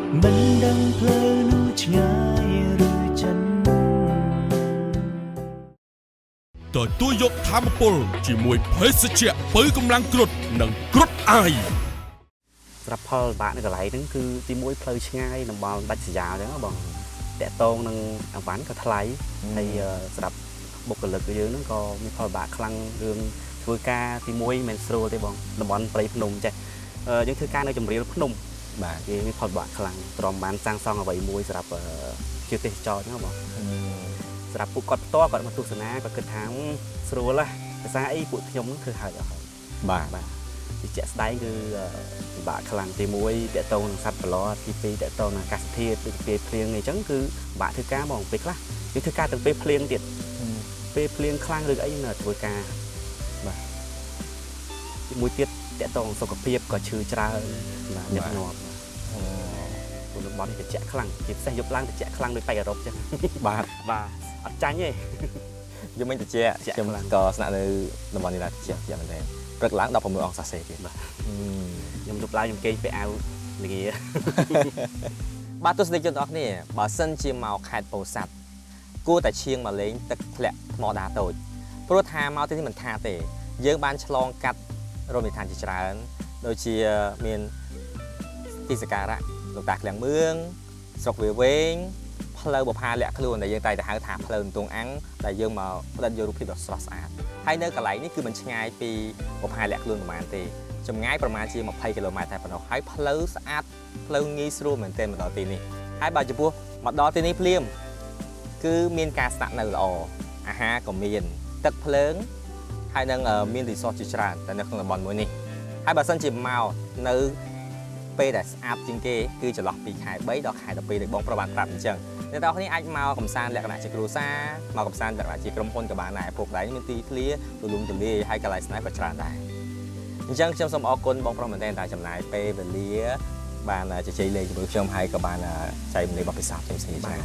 មិនដឹងផ្លូវនោះឆ្ងាយឬចិនទទួលយកធម៌ពលជាមួយភេសជ្ជៈបើកម្លាំងគ្រុឌនិងគ្រុឌអាយស្រាប់ផលបាក់នៅកន្លែងហ្នឹងគឺទីមួយផ្លូវឆ្ងាយតំបន់ដាច់ស្រយាលអញ្ចឹងបងតាក់តងនឹងអវ៉ាន់ក៏ថ្លៃហើយសម្រាប់បុគ្គលិកយើងហ្នឹងក៏មានផលបាក់ខ្លាំងរឿងធ្វើការទីមួយមិនស្រួលទេបងតំបន់ព្រៃភ្នំចេះយើងធ្វើការនៅចម្រៀលភ្នំបាទគេមានផលបាក់ខ្លាំងទ្រាំបានសាងសង់អ្វីមួយសម្រាប់ជាទេសចរអញ្ចឹងបងសម្រាប់ពួកគាត់ផ្ទាល់គាត់មកទស្សនាគាត់គិតថាស្រួលហ่ะភាសាអីពួកខ្ញុំនឹងធ្វើហើយអស់ហើយបាទទីជាក់ស្ដែងគឺពិបាកខ្លាំងទី1តកតងនឹងសត្វប្រឡទី2តកតងនឹងអាកាសធាតុដូចពេលភ្លៀងអីចឹងគឺពិបាកធ្វើការបងពេលខ្លះយើងធ្វើការទាំងពេលភ្លៀងទៀតពេលភ្លៀងខ្លាំងឬអីនៅធ្វើការបាទទីមួយទៀតតកតងសុខភាពក៏ឈឺច្រើនបាទញឹកញាប់ពលរដ្ឋនេះត្រជាក់ខ្លាំងជាពិសេសយប់ឡើងត្រជាក់ខ្លាំងដូចបៃអឺរ៉ុបចឹងបាទអត់ចាញ់ទេយំមិនត្រជាក់ខ្ញុំក៏ស្នាក់នៅតំបន់នេះដែរត្រជាក់មែនទេព្រឹកឡើង16អង្សាសេទៀតបាទខ្ញុំយប់ឡើងខ្ញុំគេងពាក់អាវល្ងាបាទទស្សនិកជនទាំងអស់គ្នាបើសិនជាមកខេត្តពោធិ៍សាត់គួរតែឈៀងមកលេងទឹកធ្លាក់ថ្មដាតូចព្រោះថាមកទីនេះមិនថាទេយើងបានឆ្លងកាត់រមណីយដ្ឋានជាច្រើនដូចជាមានទីសក្ការៈលោកតាឃ្លាំងមឿងស្រុកវាវែងផ្លូវបុប្ផាលាក់ខ្លួនដែលយើងតែហៅថាផ្លូវទងអាំងដែលយើងមកផ្ដិតយករូបភាពដ៏ស្រស់ស្អាតហើយនៅកន្លែងនេះគឺមិនឆ្ងាយពីបុប្ផាលាក់ខ្លួនប្រហែលទេចម្ងាយប្រមាណជា20គីឡូម៉ែត្រតែប៉ុណ្ណោះហើយផ្លូវស្អាតផ្លូវងាយស្រួលមែនទែនមកដល់ទីនេះហើយបើចំពោះមកដល់ទីនេះភ្លាមគឺមានការស្នាក់នៅល្អអាហារក៏មានទឹកភ្លើងហើយនឹងមានរីសតជាច្រើនតែនៅក្នុងតំបន់មួយនេះហើយបើសិនជាមកនៅពេលដែលស្អាតជាងគេគឺចន្លោះពីខែ3ដល់ខែ12ដែលបងប្រុសបានប្រាប់អញ្ចឹងអ្នកទាំងអស់គ្នាអាចមកកំសាន្តលក្ខណៈជាគ្រួសារមកកំសាន្តលក្ខណៈជាក្រុមហ៊ុនក៏បានដែរព្រោះកន្លែងមានទីធ្លាទូលំទូលាយហើយកន្លែងស្នាក់ក៏ច្រើនដែរអញ្ចឹងខ្ញុំសូមអរគុណបងប្រុសមែនទែនដែលចំណាយពេលវេលាបានជជែកលេងជាមួយខ្ញុំហើយក៏បានចែករំលែកបទពិសោធន៍ផ្សេងៗច្រើន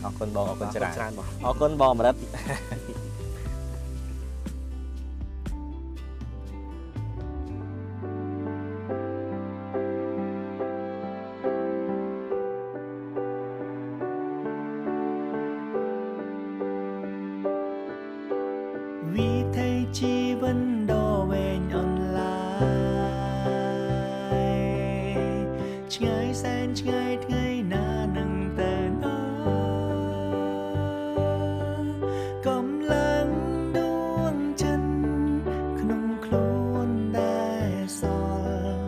អរគុណបងអរគុណច្រើនបងអរគុណបងអមរិតវិថីជីវិតដ៏វែងអន្លាយឆ្ងាយសែនឆ្ងាយថ្ងៃណានឹងទៅណាកំឡឹងដួងចិត្តក្នុងខ្លួនដែលសល់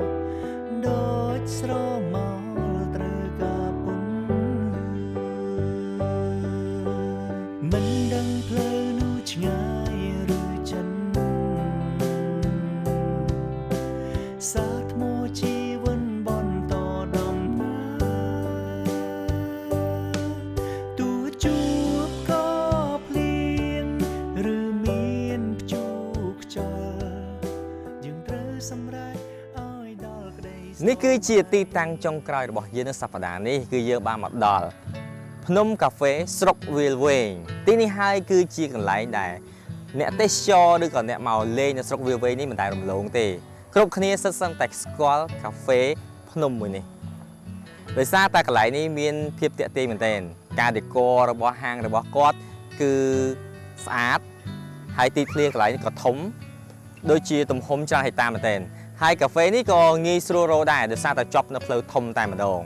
ដូចស្រមោលត្រូវការពុនមិនដឹងផ្លូវនោះឆ្ងាយចិនសាថ្មជីវិនបន្តដំណើរទូជួបក៏ភ្លៀងឬមានព្យុះខ្យល់យើងត្រូវសម្រេចឲ្យដល់ក្តីនេះគឺជាទីតាំងចុងក្រោយរបស់យើងនៅសប្តាហ៍នេះគឺយើងបានមកដល់ភ្នំកាហ្វេស្រុកវាលវែងទីនេះហើយគឺជាកន្លែងដែលអ្នកទេសចរឬក៏អ្នកមកលេងនៅស្រុកវាលវែងនេះមិនដែលរំលងទេគ្រប់គ្នាសិតសឹងតែស្គាល់កាហ្វេភ្នំមួយនេះដោយសារតែកន្លែងនេះមានភាពទាក់ទាញមែនទែនការដេក័ររបស់ហាងរបស់គាត់គឺស្អាតហើយទីធ្លាកន្លែងនេះក៏ធំដូចជាទំហំច្រើនហិកតាមែនទែនហើយកាហ្វេនេះក៏ងាយស្រួលរកដែរដោយសារតែជាប់នៅផ្លូវធំតែម្ដង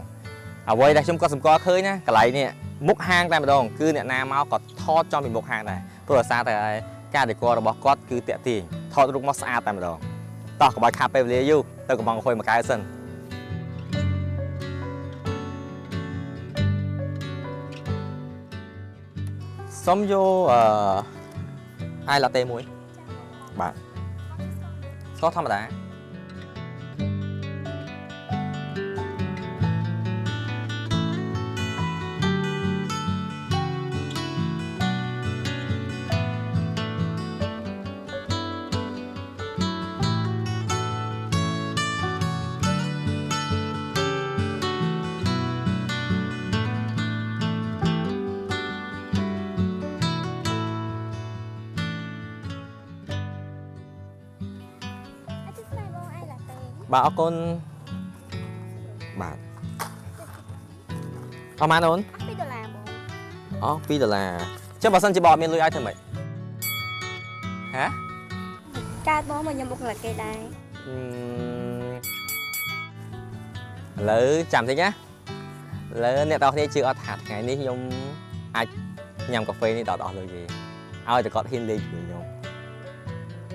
អ្វីដែលខ្ញុំក៏សម្គាល់ឃើញណាកន្លែងនេះមុខហាងតែម្ដងគឺអ្នកណាមកក៏ថតចំពីមុខហាងដែរព្រោះដោយសារតែការដេក័ររបស់គាត់គឺតាក់ទាញថតរូបមកស្អាតតែម្ដងតោះកុំឲ្យខាតពេលវេលាយូរទៅកំងហុយមួយកែវសិនសុំយកអាយឡាតេមួយបាទស្ករធម្មតាបាទអរគុណបាទ អស់ម៉ានអូន 2 ដុល្លារបង អស់2ដុល្លារចុះបើសិនជាបងអត់មានលុយឲ្យធ្វើម៉េចហ៎ កើតបងមកខ្ញុំបុកលគេដែរ ឥឡូវចាំតិចណាឥឡូវអ្នកនរគ្នាជឿអត់ថាថ្ងៃនេះខ្ញុំអាចញ៉ាំកាហ្វេនេះដល់អស់លុយទេឲ្យតែគាត់ហ៊ានលេងជាមួយខ្ញុំ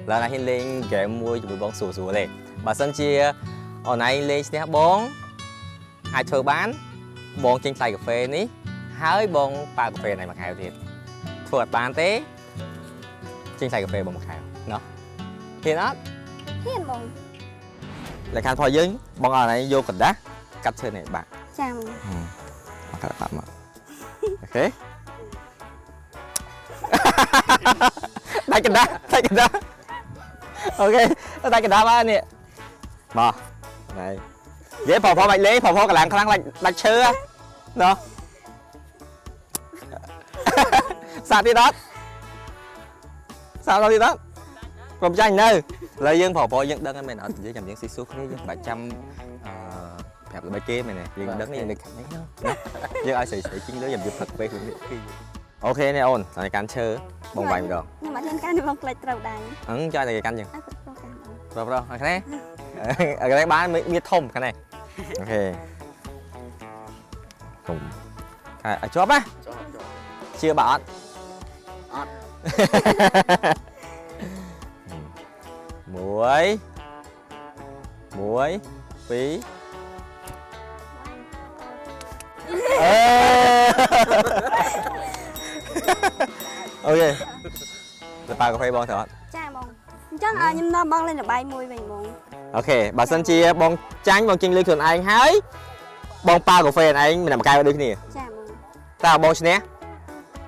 ឡើយណាហ៊ានលេងហ្គេមមួយជាមួយបងស្រួលៗទេបើសិនជាអនឡាញលេងឈ្នះបងអាចធ្វើបានបងចេញថ្លៃកាហ្វេនេះហើយបងប៉ាកាហ្វេnàyមួយខែទៀតធ្វើអត់បានទេចេញថ្លៃកាហ្វេបងមួយខែណោះហ៊ានអត់ ហ៊ានបង លក្ខខណ្ឌរបស់យើងបងអត់ឲ្យយកกระดาษកាត់ឈើនេះបាក់ ចាំ មកកាត់បាក់មកអូខេដាច់กระดาษដាច់กระดาษអូខេដាច់กระดาษបាននេះមកនេះនិយាយផបាច់លេងផកន្លងខ្លាំងដាច់ឈើណោះសាទៀតអត់សាដល់ទៀតអត់កុំចាញ់នៅឥឡូវយើងប្រយើងដឹងហើយមែនអត់និយាយចាំយើងស៊ីស៊ូគ្នាយើងមិនបាច់ចាំប្រាប់ល្បិចគេមែនទេយើងដឹងយើងនៅខាងនេះណាយើងឲ្យស្រីជីងលើយើងផឹកពេលខ្លួននេះអូខេនេះអូនតែកាន់ឈើបងវាយម្ដង ខ្ញុំអត់ហ៊ានកាន់បងផ្លេចត្រូវដែរ ចុះតែកាន់យើង អត់ប្រកាន់បង ប្រុសខាងនេះខាងនេះបានមានធំខាងនេះអូខេធំខាងជាប់ណាជឿបើអត់អត់មួយពីរអូខេទៅប៉ាកាហ្វេបងទៅអត់ ចាបងអញ្ចឹងឲ្យខ្ញុំនាំបងលេងល្បែងមួយវិញបង អូខេបើសិនជាបងចាញ់បងចេញលុយខ្លួនឯងហើយបងប៉ាកាហ្វេឯងមិនមកកែដូចគ្នា ចាបង តើបងឈ្នះ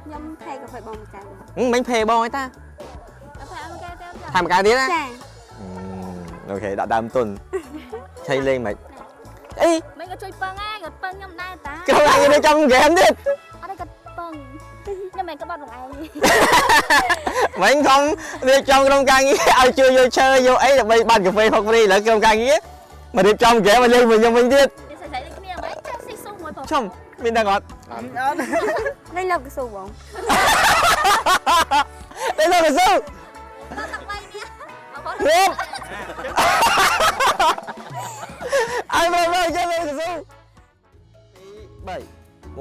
ខ្ញុំថៃកាហ្វេបងមកកែបង មិញភេបងឯតា កាហ្វេមកកែទៀត ថែមកកែទៀតណា ចា អូខេដាក់ដើមទុនឆៃលេងមិនអី មិនក៏ជួយពឹងឯងគាត់ពឹងខ្ញុំដែរតា ក្រុមឯងនៅtrongហ្គេមទៀត អត់គាត់ពឹងខ្ញុំមិនក្បត់បងឯង មិញខំរៀបចំក្រុមការងារឲ្យជួយយកឈើយកអីដើម្បីបាត់កាហ្វេផុកហ្វ្រីឥឡូវក្រុមការងារមករៀបចំហ្គេមមកលេងមួយខ្ញុំវិញទៀត ស្អីៗគ្នាមិនចាំស៊ីស៊ូមួយបង ចំមានដឹងអត់ លេងលើកកស៊ូបង លេងលោកកស៊ូ តាក់បីនេះបង រៀបអើមើលចាំលេងកស៊ូ3 1 2 3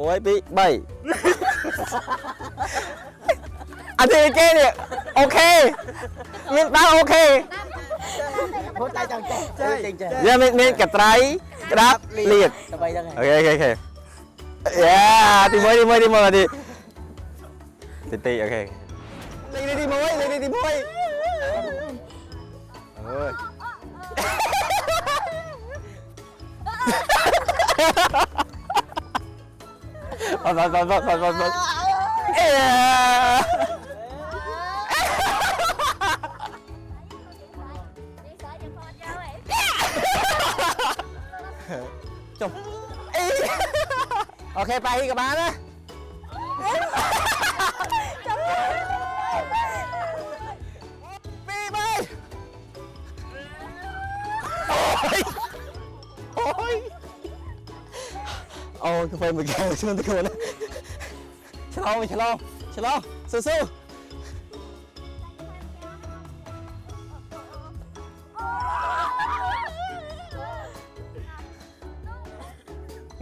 អត់ទេគេនេះអូខេមានបើអូខេ យ៉ាមានកត្រៃក្តាប់លៀកអូខេអូខេយ៉ាទី1ទីអូខេលេខទី1អើយអត់ចុះអូខេប៉ាហ៊ីក៏បានណាពីរបីអូយកាហ្វេមួយកែវឆ្លងទៅខ្លួនឆ្លងស៊ូ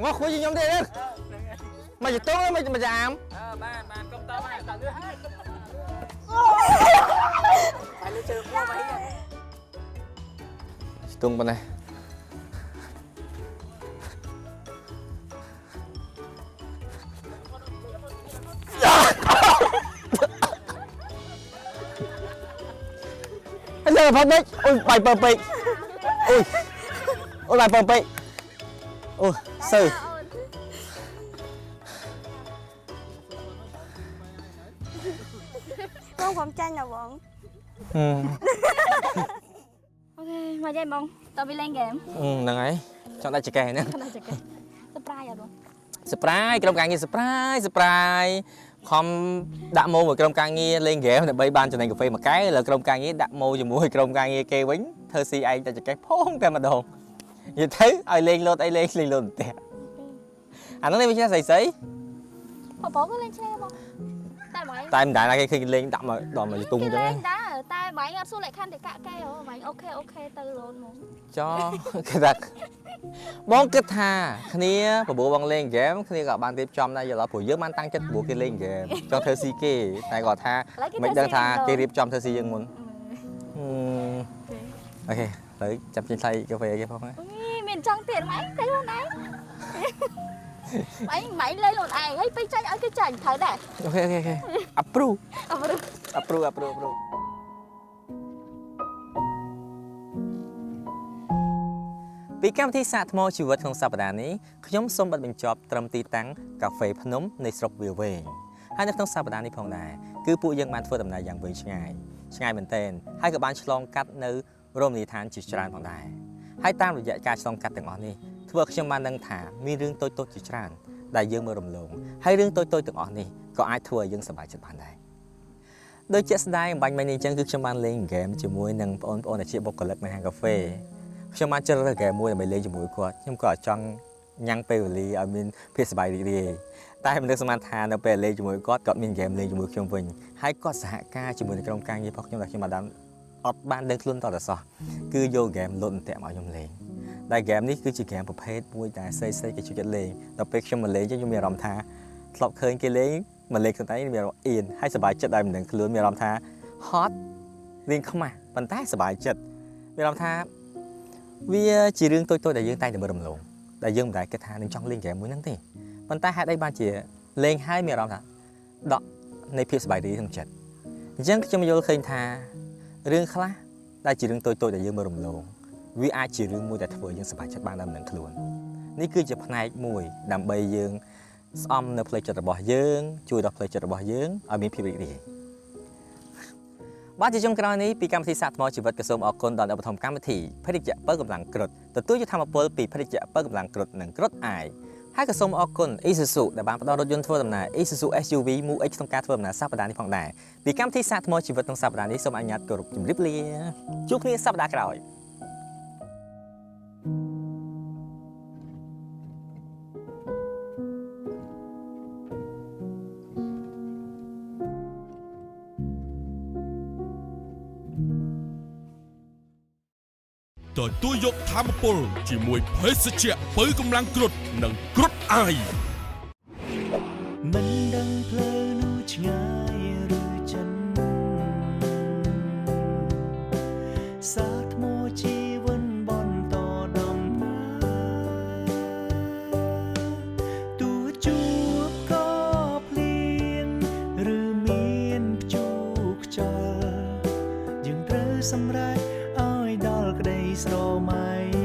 ងក់ខួយខ្ញុំទេមកជតុងមកចាមបានកុំតមកតើលើជើងពោមកជតុងប៉ុណ្ណេះអញលើផុតពេកអូយបាយពើពេកអូយបាយពើពេកអូសើ បងខ្ញុំចាញ់ណាបងអូខេមកយាយបងតើវាលេងហ្គេម ហ្នឹងហើយចង់ដាក់ចកេះហ្នឹង ខណៈចកេះសប្រាយអត់បង surprise ក្រុមការងារ surprise ខំដាក់ម៉ូមួយក្រុមការងារលេងហ្គេមដើម្បីបានចំណេញកាហ្វេមួយកែវលើក្រុមការងារដាក់ម៉ូជាមួយក្រុមការងារគេវិញធ្វើស៊ីឯងតែចកេះផងតែម្ដងនិយាយទៅឲ្យលេងលោតអីលេងលោតផ្ទះ អានោះនេះវាជាស្អីស្អី Bỏ cứ lên xe bông. Tại mày. តែមិនដែរគេឃើញលេងដាក់មកដល់មកទុំអញ្ចឹង Lên đã. Tại mày ngập xuống lại khăn để cạ cây rồi. Mày ok từ luôn mong. ចោគេថាបងគិតថាគ្នាបបួបងលេងហ្គេមគ្នាក៏បានរៀបចំដែរយល់ព្រោះយើងបានតាំងចិត្តបបួគេលេងហ្គេមចង់ធ្វើស៊ីគេតែគាត់ថាមិនដឹងថាគេរៀបចំធ្វើស៊ីយើងមុនអូខេទៅចាប់ចេញថ្លៃកាហ្វេគេផងណា Mình trong tiền mày thấy luôn đấy. Mày lên luôn ai ấy bây tranh ở cái chảnh thấy đấy. អូខេ approve Ờ được. approve ពីកម្មវិធីសាកថ្មជីវិតក្នុងសប្តាហ៍នេះខ្ញុំសូមបិទបញ្ចប់ត្រឹមទីតាំងកាហ្វេភ្នំនៃស្រុកវាវែងហើយនៅក្នុងសប្តាហ៍នេះផងដែរគឺពួកយើងបានធ្វើដំណើរយ៉ាងវែងឆ្ងាយមែនទែនហើយក៏បានឆ្លងកាត់នៅរមណីយដ្ឋានជាច្រើនផងដែរហើយតាមរយៈការឆ្លងកាត់ទាំងអស់នេះធ្វើឲ្យខ្ញុំបានដឹងថាមានរឿងតូចៗជាច្រើនដែលយើងមើលរំលងហើយរឿងតូចៗទាំងអស់នេះក៏អាចធ្វើឲ្យយើងសប្បាយចិត្តបានដែរដោយជាក់ស្ដែងបាញ់មិញនេះអញ្ចឹងគឺខ្ញុំបានលេងហ្គេមជាមួយនឹងបងប្អូនដែលជាបុគ្គលិកនៅហាងកាហ្វេខ្ញុំបានជ្រើសរើសហ្គេមមួយដើម្បីលេងជាមួយគាត់ខ្ញុំក៏ចង់ញ៉ាំងពេលវេលាឲ្យមានភាពសប្បាយរីករាយតែមិននឹកស្មានថានៅពេលលេងជាមួយគាត់មានហ្គេមលេងជាមួយខ្ញុំវិញហើយគាត់សហការជាមួយនឹងក្រុមការងាររបស់ខ្ញុំដែលខ្ញុំអត់បានដឹងខ្លួនតទៅសោះគឺយកហ្គេមលុតអន្ទាក់មកខ្ញុំលេងដែលហ្គេមនេះគឺជាហ្គេមប្រភេទមួយដែលស្រីគេជួយចិត្តលេងដល់ពេលខ្ញុំមកលេងខ្ញុំមានអារម្មណ៍ថាធ្លាប់ឃើញគេលេងមកលេងខ្លួនឯងមានអារម្មណ៍អៀនហើយសប្បាយចិត្តដែលមិនដឹងខ្លួនមានអារម្មណ៍ថាហត់រៀងខ្មាស់ប៉ុន្តែសប្បាយចិត្តមានអារម្មណ៍ថាវាជារឿងតូចៗដែលយើងតែងតែមើលរំលងដែលយើងមិនដែលគិតថានឹងចង់លេងហ្គេមមួយហ្នឹងទេប៉ុន្តែហេតុអីបានជាលេងហើយមានអារម្មណ៍ថាដកនៃភាពសប្បាយរីករាយក្នុងចិត្តអញ្ចឹងខ្ញុំយល់ឃើញថារឿងខ្លះដែលជារឿងតូចៗដែលយើងមើលរំលងវាអាចជារឿងមួយដែលធ្វើឲ្យយើងសប្បាយចិត្តបានដល់មិនដឹងខ្លួននេះគឺជាផ្នែកមួយដើម្បីយើងស្អំនៅផ្លូវចិត្តរបស់យើងជួយដល់ផ្លូវចិត្តរបស់យើងឲ្យមានភាពរីករាយបាទជាចុងក្រោយនេះពីកម្មវិធីសាកថ្មជីវិតក៏សូមអរគុណដល់អ្នកបង្ហាញកម្មវិធីភេទជ្ជៈបើកម្លាំងគ្រុឌទទួលយកធម្មពលពីភេទជ្ជៈបើកម្លាំងគ្រុឌនិងគ្រុឌអាយហើយក៏សូមអរគុណ Isuzu ដែលបានផ្ដល់រថយន្តធ្វើដំណើរ Isuzu SUV MU-X ក្នុងការធ្វើដំណើរសប្តាហ៍នេះផងដែរពីកម្មវិធីសាកថ្មជីវិតក្នុងសប្តាហ៍នេះសូមអនុញ្ញាតគោរពជម្រាបលាជួបគ្នាសប្តាហ៍ក្រោយទទួលយកធម្មពលជាមួយភេសជ្ជៈបើកម្លាំងគ្រុឌនិងគ្រុឌអាយ មិនដឹងផ្លូវនោះឆ្ងាយឬចិនសាថ្មជីវិនបន្តដំណើរទោះជួបក៏ភ្លៀងឬមានព្យុះខ្យល់យើងត្រូវសម្រេចឲ្យដល់ក្តីស្រមៃ